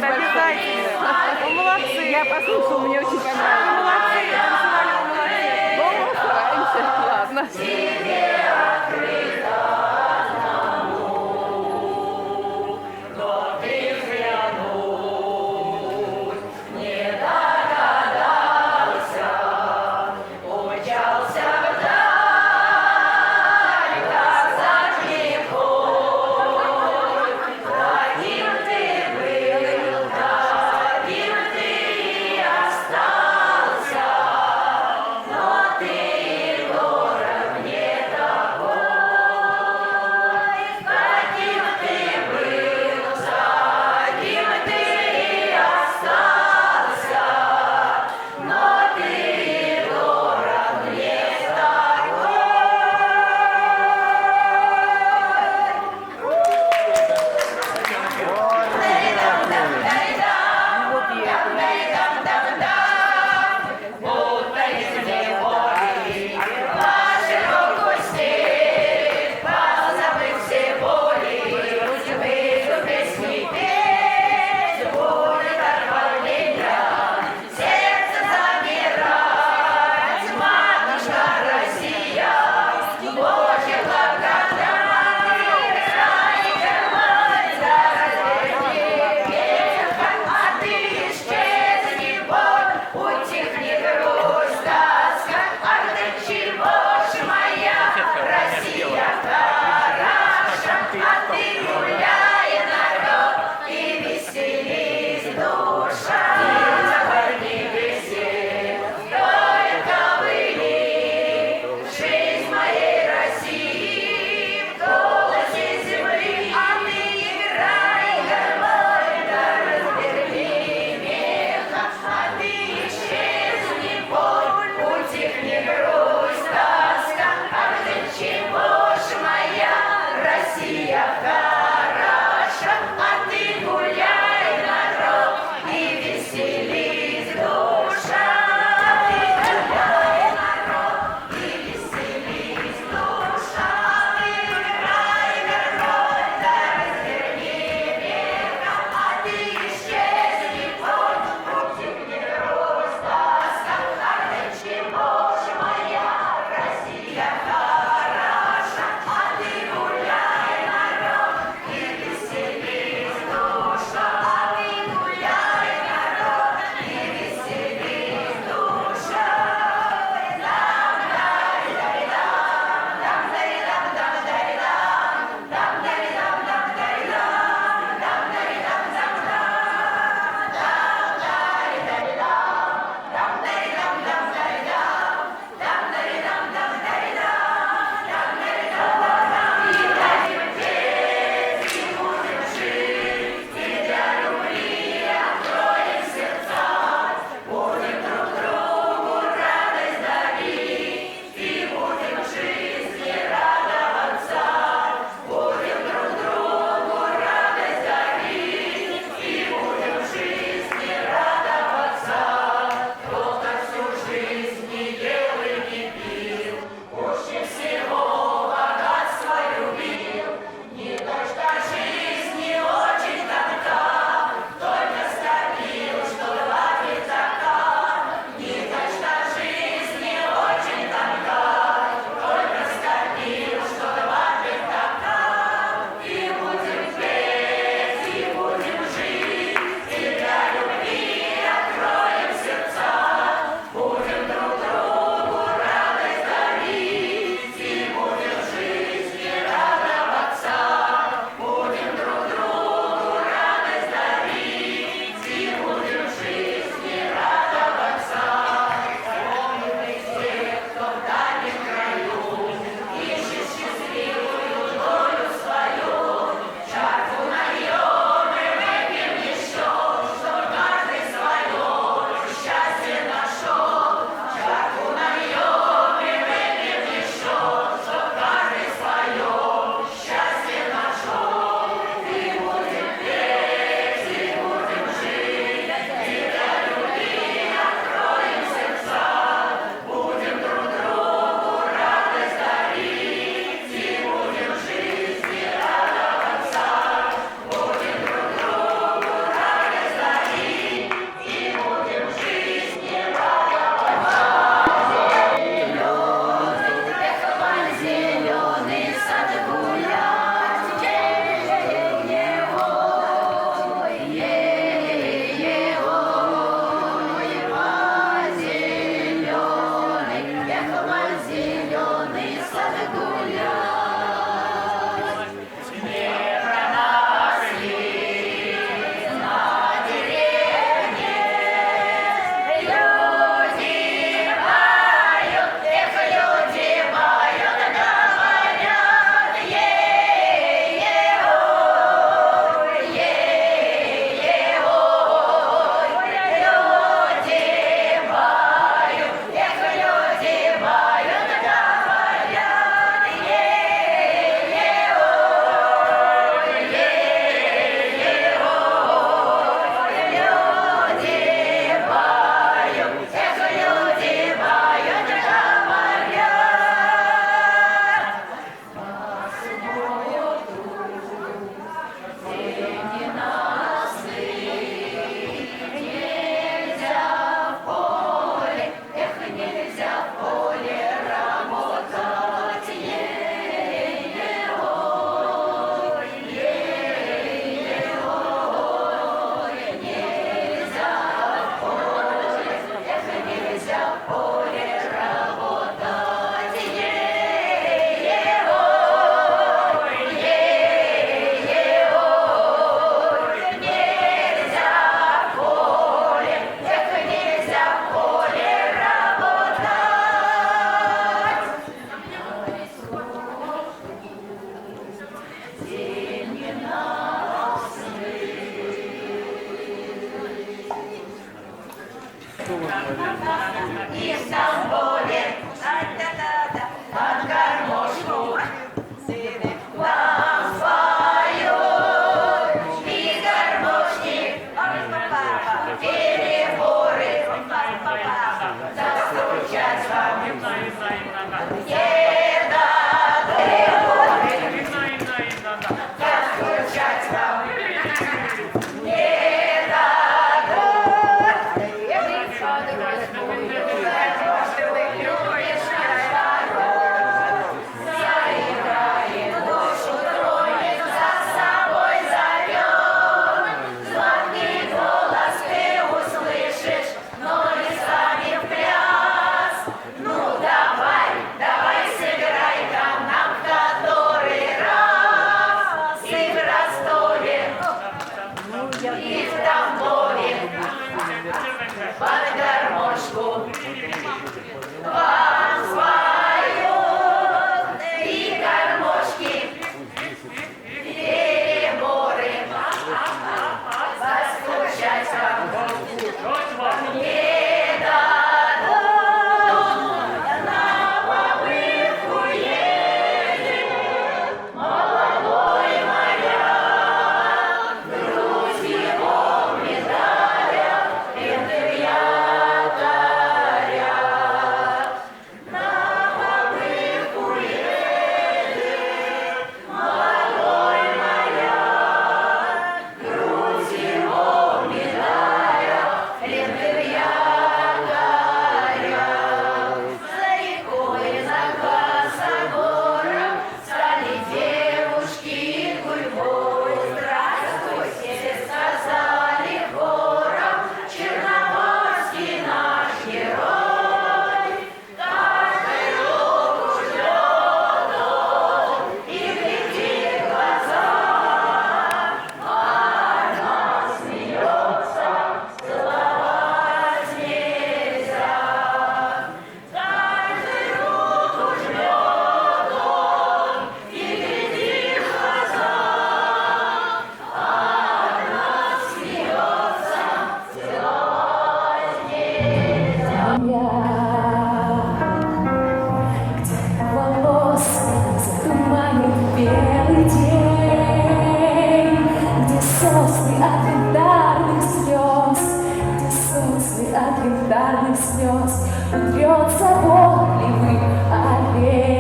Надо обязательно. Вы молодцы. Я послушала, мне очень Вы понравилось. молодцы, танцевали вы молодцы. Ну, стараемся, ладно. И в Стамбуле под гармошку нам поют. И гармошник, переборы, застучать вам не дадут. Застучать вам не и в Тамбове под гармошку вам споют. И гармошки, переборы, застучать вам не дадут. На попытку едет молодой моряк, грудь его медаля, ленты якоря. На попытку едет молодой моряк, грудь его медаля, ленты якоря. За рекой, за косогором стали девушки гурьбой. Здравствуйте, сказали хором, черноморский наш герой. Каждый руку ждет он и глядит в глаза, она смеется, целовать нельзя. Каждый руку жмет он и глядит в глаза, она смеется, целовать нельзя. Волос затуманит белый день, где сосны от янтарных слез, где сосны от янтарных слез, утрет заботливый олень.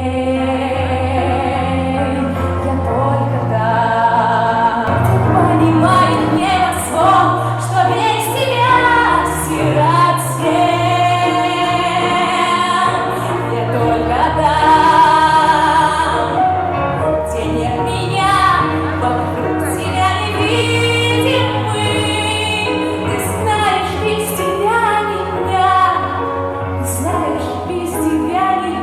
Я только там, где понимает небосвод, что весь тебя сиротел. Я только там, где нет меня, вокруг тебя не видим мы. Ты знаешь, без тебя меня, ты знаешь, без тебя меня.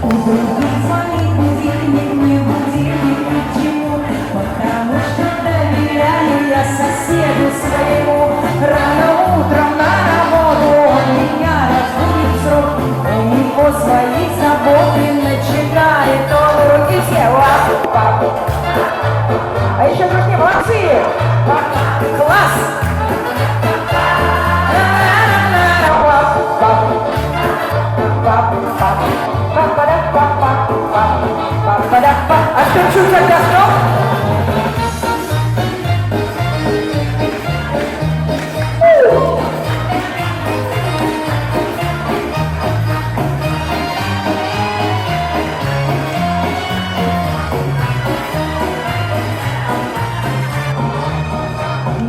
У других звонит будильник, не будильник почему? Потому что доверяю я соседу своему. Рано утром на работу он меня разбудит в срок. У него свои заботы, начинает он руки все. А еще друзья, молодцы! Класс! А что чуть тогда стоп?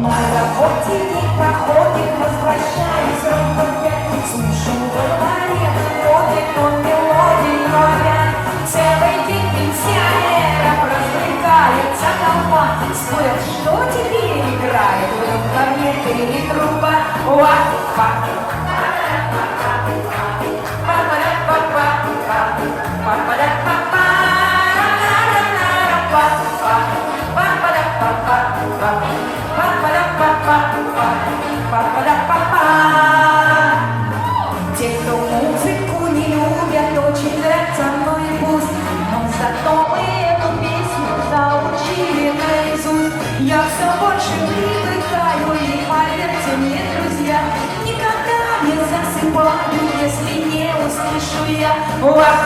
На работе не проходит, возвращаюсь ровно в 5. Слушаю в голове, ходит он мелодию опять. Целый день пенсионеров развлекается толпа. Спорят, что теперь играет, вдруг клавнет или труба. Те, кто музыку не любят, очень нравится мной пусть. Но зато мы эту песню заучили наизусть. Я все больше привыкаю, и поверьте мне, друзья, никогда не засыпаю, если не услышу я. Класс!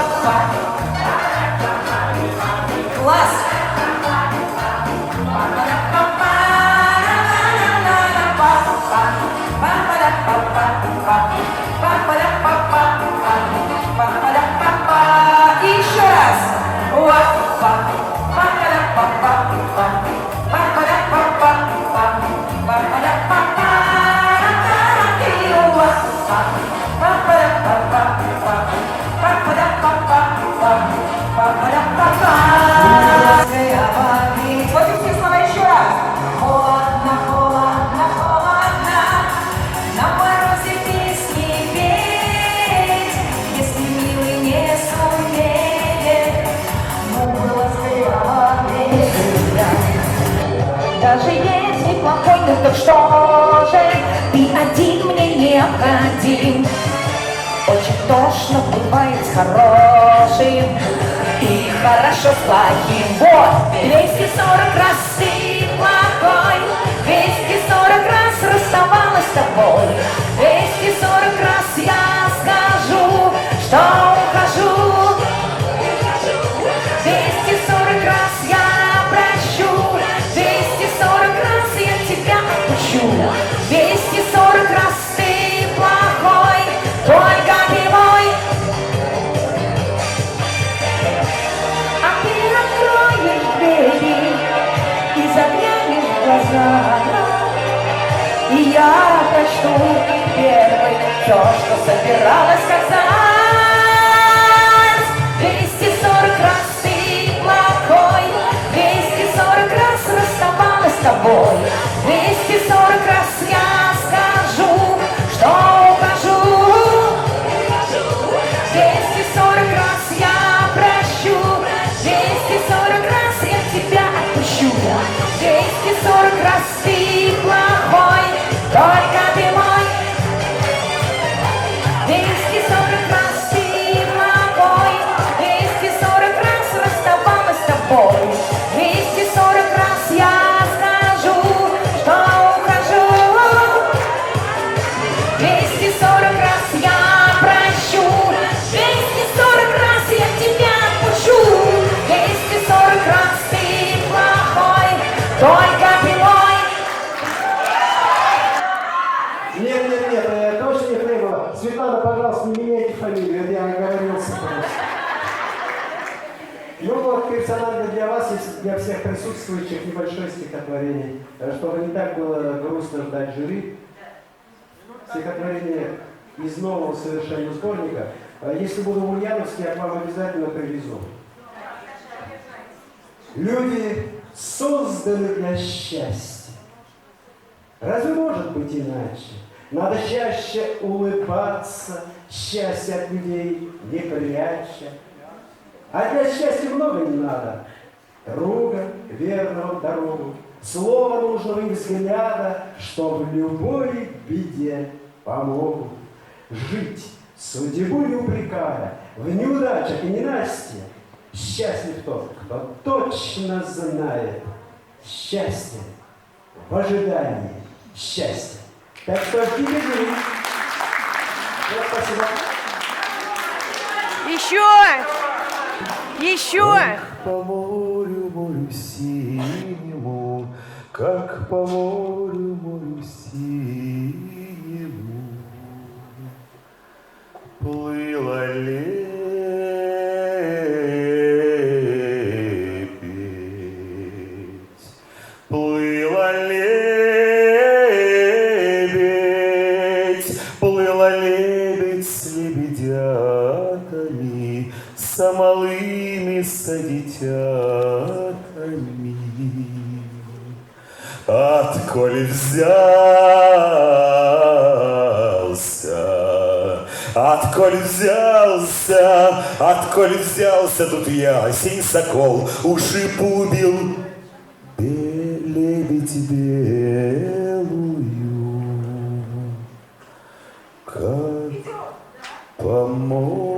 И еще раз. Вот эти слова еще раз. Холодно, холодно, холодно, на морозе песни петь, если милый не сумеет, ну было сделано. Даже если плохой, ну так что же, ты один мне необходим. Очень тошно бывает с хорошим и хорошо с плохим. Вот, 240 раз ты плохой, 240 раз расставалась с тобой, 240 раз я скажу, что ухожу, 240 раз я прощу, 240 раз я тебя отпущу, 240 раз ты плохой, только не мой. А ты откроешь двери и заглянешь в глаза, и я прочту первый все, что собиралась сказать. 240 раз ты плохой, 240 раз расставалась с тобой, 240 раз я скажу, что ухожу, 240 раз я прощу, 240 раз я тебя отпущу, 240 раз ты плохой, только ты мой, 240 раз ты плохой, 240 раз расставалась с тобой, 240 раз я скажу, что ухожу, 240 раз я прощу, 240 раз я тебя отпущу, 240 раз ты плохой, только ты мой. Нет, точно не требовало. Светлана, пожалуйста, не меняйте фамилию, это я оговорился просто. Ну вот, персонально для вас и для всех присутствующих небольшое стихотворение, чтобы не так было грустно ждать жюри. Стихотворение из нового совершенно сборника. Если буду в Ульяновске, я к вам обязательно привезу. Люди созданы для счастья. Разве может быть иначе? Надо чаще улыбаться, счастье от людей не пряча. А для счастья много не надо. Друга, верного дорогу, слова нужного и взгляда, что в любой беде помогут. Жить, судьбу не упрекая, в неудачах и ненастье, счастлив тот, кто точно знает счастье в ожидании счастья. Так что впереди. Спасибо. Еще! Еще! По морю, морю синему, как по морю, морю синему, плыла лебедь, плыла лебедь, плыла лебедь с лебедятами, с малыми, с детятами. Отколь взялся, отколь взялся тут ясень сокол, ушиб убил лебедь белую, как по морю,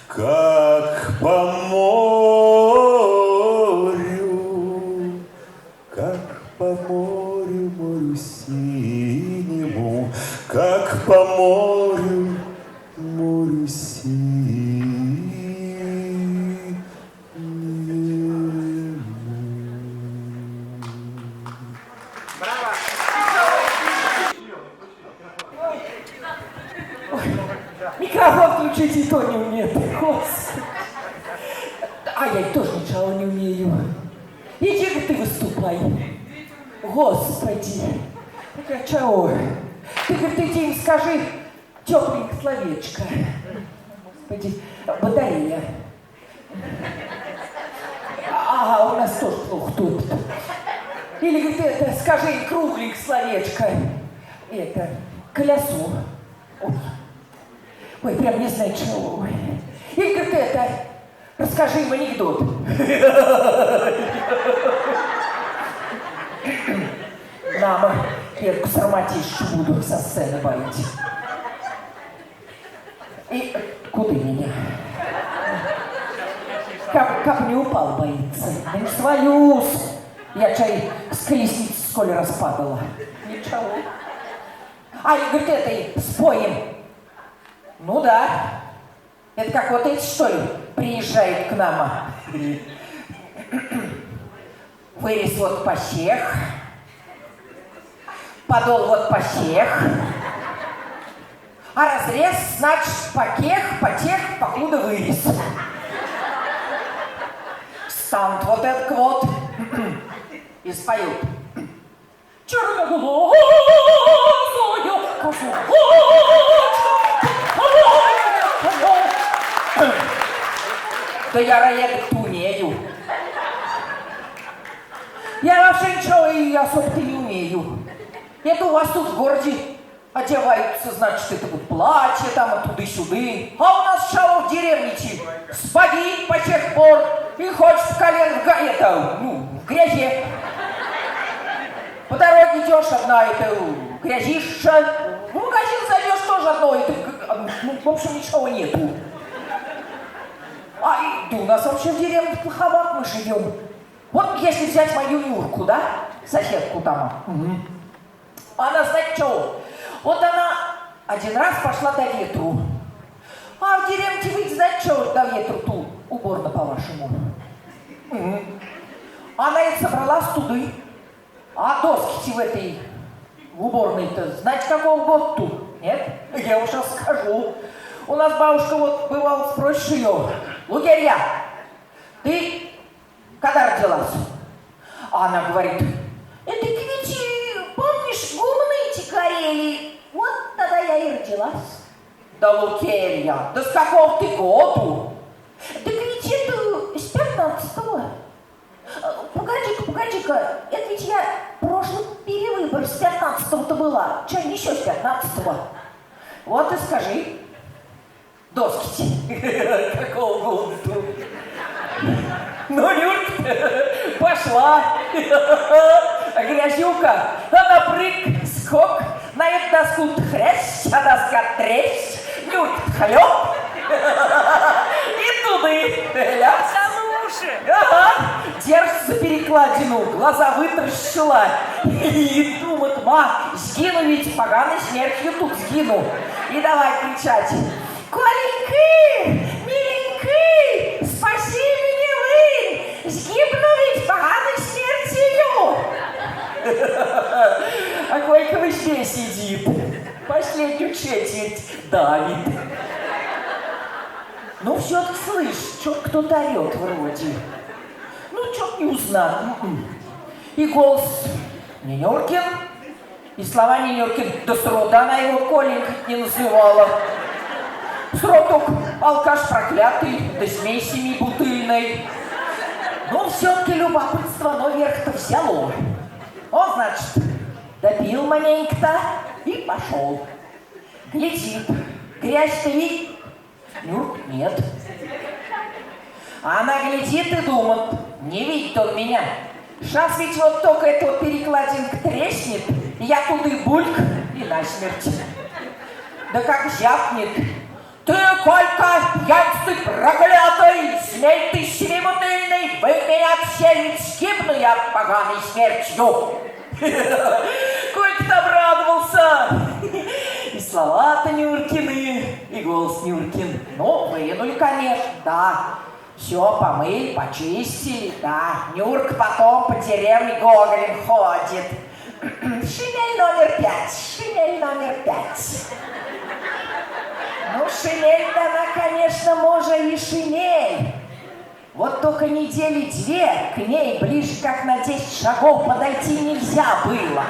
как по морю, как по морю, морю синему, как по морю, морю синему. Микрофон включить и то не умеет. Господи. А я тоже ничего не умею. Иди ты выступай. Господи. Так а чего? Ты им скажи тепленькое словечко. Господи. Батарея. Ага, у нас тоже плохо тут. Или говорит, это, скажи кругленькое словечко. Это, колесо. Ой, прям не знаю чего. Или говорит, это, расскажи им анекдот. Мама, Перку сарматищу буду со сцены бавить. И куда меня? Как не упал, боится. Да не свалюсь. Я чай с колесницы сколь распадала. Ничего. А и говорит, это споем. Ну да. Это как вот эти, что ли, приезжают к нам. Вырез вот посех. Подол вот посех. А разрез, значит, покех, потех, покуда вырез. Встанут вот этот вот и споют. Черноглазую косу. Да я рояль-то умею. Я вообще ничего и особо-то не умею. Это у вас тут в городе одеваются, значит, это вот платье там оттуда-сюда. А у нас шоу в деревне спади по тех пор и хоть в колен в грязи. По дороге идешь, одна это грязища. В магазин зайдешь, тоже одно, это, в общем, ничего нету. А и у нас вообще в деревне плоховато мы живем. Вот если взять мою Нюрку, да, соседку там, она, знаете, что? Вот она один раз пошла до ветру. А в деревне вы знаете, что до ветру ту уборно, по-вашему? Она это собрала с туды. А доски в этой в уборной-то, знаете, какого года тут? Нет? Я вам сейчас скажу. У нас бабушка вот бывало спросишь ее: Лугерья, ты когда родилась? А она говорит: это ведь, помнишь, гумны эти горели? Вот тогда я и родилась. Да, Лукерья, да с какого ты году? Так ведь это с 15-го. Погоди, Нюрочка, это ведь я прошлый перевыбор с 15-го-то была. Че еще с 15-го? Вот и скажи. Доски. Какого года тут? Ну, Нюрка, пошла. А грязюка, она прыг, скок, на эту доску хрясь, а доска трещ, Нюрка хлёп. И туды, ляс. Ага, держится за перекладину, глаза вытаращила. И думает, сгину ведь, поганой смертью тут сгину. И давай кричать: Коленьки, миленьки, спаси меня вы, сгибну ведь поганой смертью. А Колька вы здесь сидит, последнюю четверть давит. Ну, все-таки слышь, что-то кто-то орет вроде. Ну, что-то не узнал. И голос не Нюркин, и слова не Нюркин. Да срода она его Коленька не называла. Срок алкаш проклятый, да смесь семибутыльной. Ну, все-таки любопытство, но верх-то взяло. Он, значит, допил маленько-то и пошел. Глядит, грязь-то видит. Нюрк нет. А она глядит и думает, не видит он меня. Сейчас ведь вот только эта вот перекладинка треснет, и я туда и бульк, и насмерть. Да как зябнет. Ты, Колька, янцы проклятый, смей ты семибутыльный, вы меня все ведь скипну я поганой смертью. Колька-то обрадовался. И слова-то Нюркины, и голос Нюркин. Ну, вынули, конечно, да. Все помыли, почистили, да. Нюрка потом по деревне гоголем ходит. Шинель номер 5, шинель номер 5. Ну, шинель-то она, конечно, может и шинель. Вот только недели 2 к ней ближе как на 10 шагов подойти нельзя было.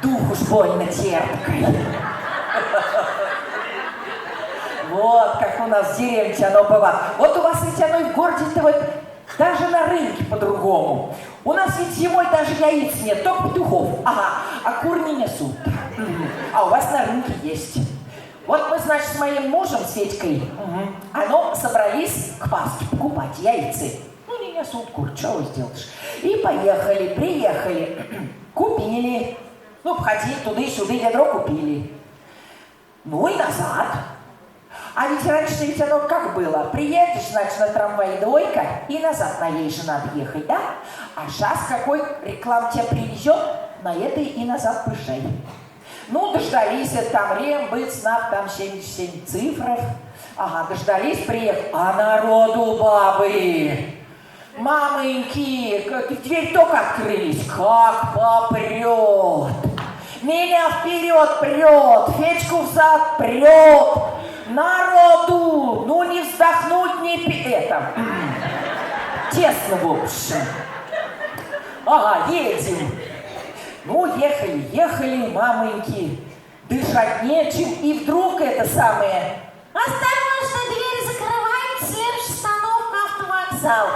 Дух уж больно терпкой. Вот как у нас в деревне оно бывает. Вот у вас ведь оно и в городе-то вот даже на рынке по-другому. У нас ведь зимой даже яиц нет, только петухов. Ага, а кур не несут. А у вас на рынке есть. Вот мы, значит, с моим мужем, Светькой, собрались к Пасхе покупать яйцы. Ну, не несут кур, что вы сделаешь? И поехали, приехали, купили. Ну, входили туда-сюда, ведро купили. Ну и назад. А ведь раньше ведь оно как было? Приедешь, значит, на трамвае двойка, и назад на ей же надо ехать, да? А сейчас какой реклам тебя привезет, на этой и назад пышей. Ну, дождались, там рембыт, снап, там 77 цифров. Ага, дождались, приехали. А народу бабы! Мамоньки, дверь только открылись. Как попрет! Меня вперед прет, Федьку взад прет. Народу! Ну, не вздохнуть, не это. Тесно, в общем. Ага, едем. Ну, ехали, мамоньки. Дышать нечем, и вдруг это самое. Осторожно, дверь закрываем, следующая остановка автовокзал.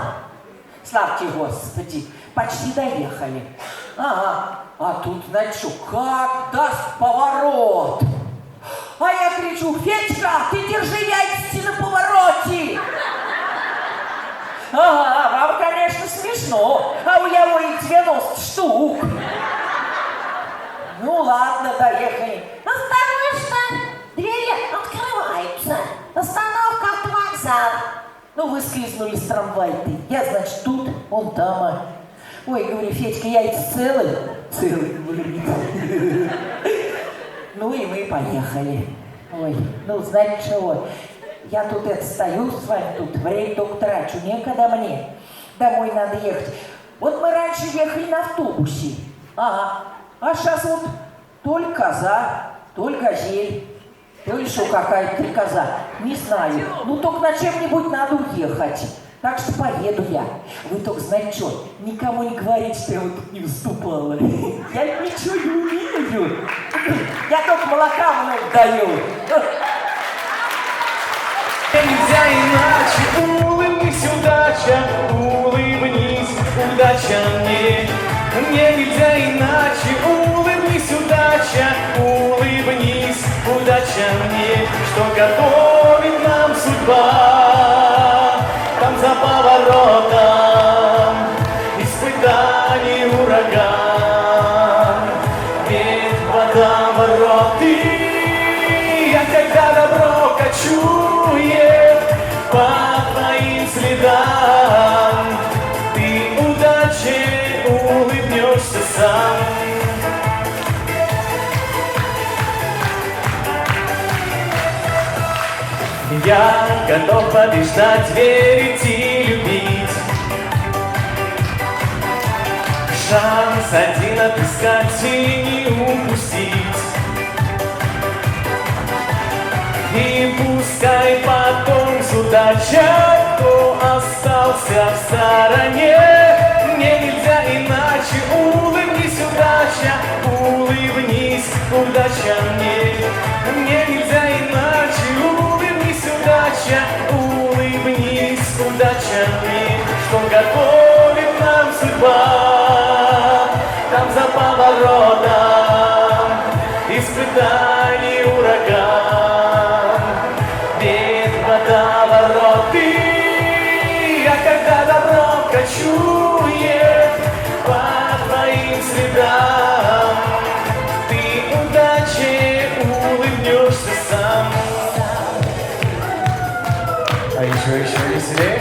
Славьте Господи, почти доехали. Ага, а тут, значит, что, как даст поворот. А я кричу: Федька, ты держи яйца на повороте. Ага, вам, конечно, смешно, а у него их 90 штук. Ну ладно, доехали. Осторожно, двери открываются. Остановка автовокзал. Ну, выскользнули с трамвая-то. Я, значит, тут, он там. Ой, говорю, Федька, яйца целые? Целые, говорит. Ну и мы поехали. Ой, ну, знаете чего? Я тут стою с вами тут, время только трачу, некогда мне. Домой надо ехать. Вот мы раньше ехали на автобусе. Ага. А сейчас вот то ли коза, то ли газель, то ли что какая-то стрекоза. Не знаю. Ну, только на чем-нибудь надо уехать. Так что поеду я. Вы только знаете что, никому не говорите, что я вот тут не выступала. Я ничего не умею. Я только молока много даю. Нельзя иначе, улыбнись, удача, улыбнись, удача не мне нельзя иначе. Улыбнись, удача, улыбнись, удача мне, что готовит нам судьба. Там за поворотом испытаний ураган, ведь водовороты. Я когда добро кочует по твоим следам, ты удаче улыбнешься сам. Я готов побеждать, верить и любить. Шанс один отыскать и не упустить. И пускай потом судача, кто остался в стороне. Мне нельзя иначе, улыбнись, удача, улыбнись, удача мне. Мне нельзя иначе, улыбнись, удача, улыбнись, удача мне, что готовит нам судьба. Там за поворотом испытаний ураган, ведь водовороты. А когда добро кочует по твоим следам, ты удаче улыбнешься сам. А еще веселее.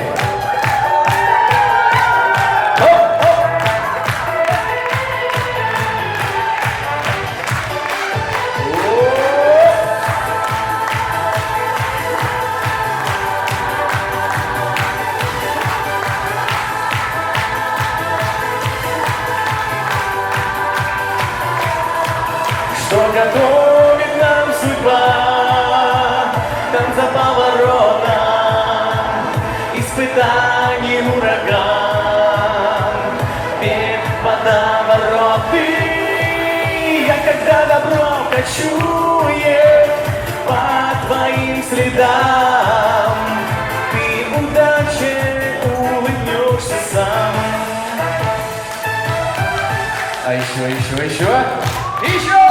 Что готовит нам судьба, там за поворотом испытаний ураган, ведь водовороты. Я когда добро кочует по твоим следам, ты удаче улыбнешься сам. А еще. Еще!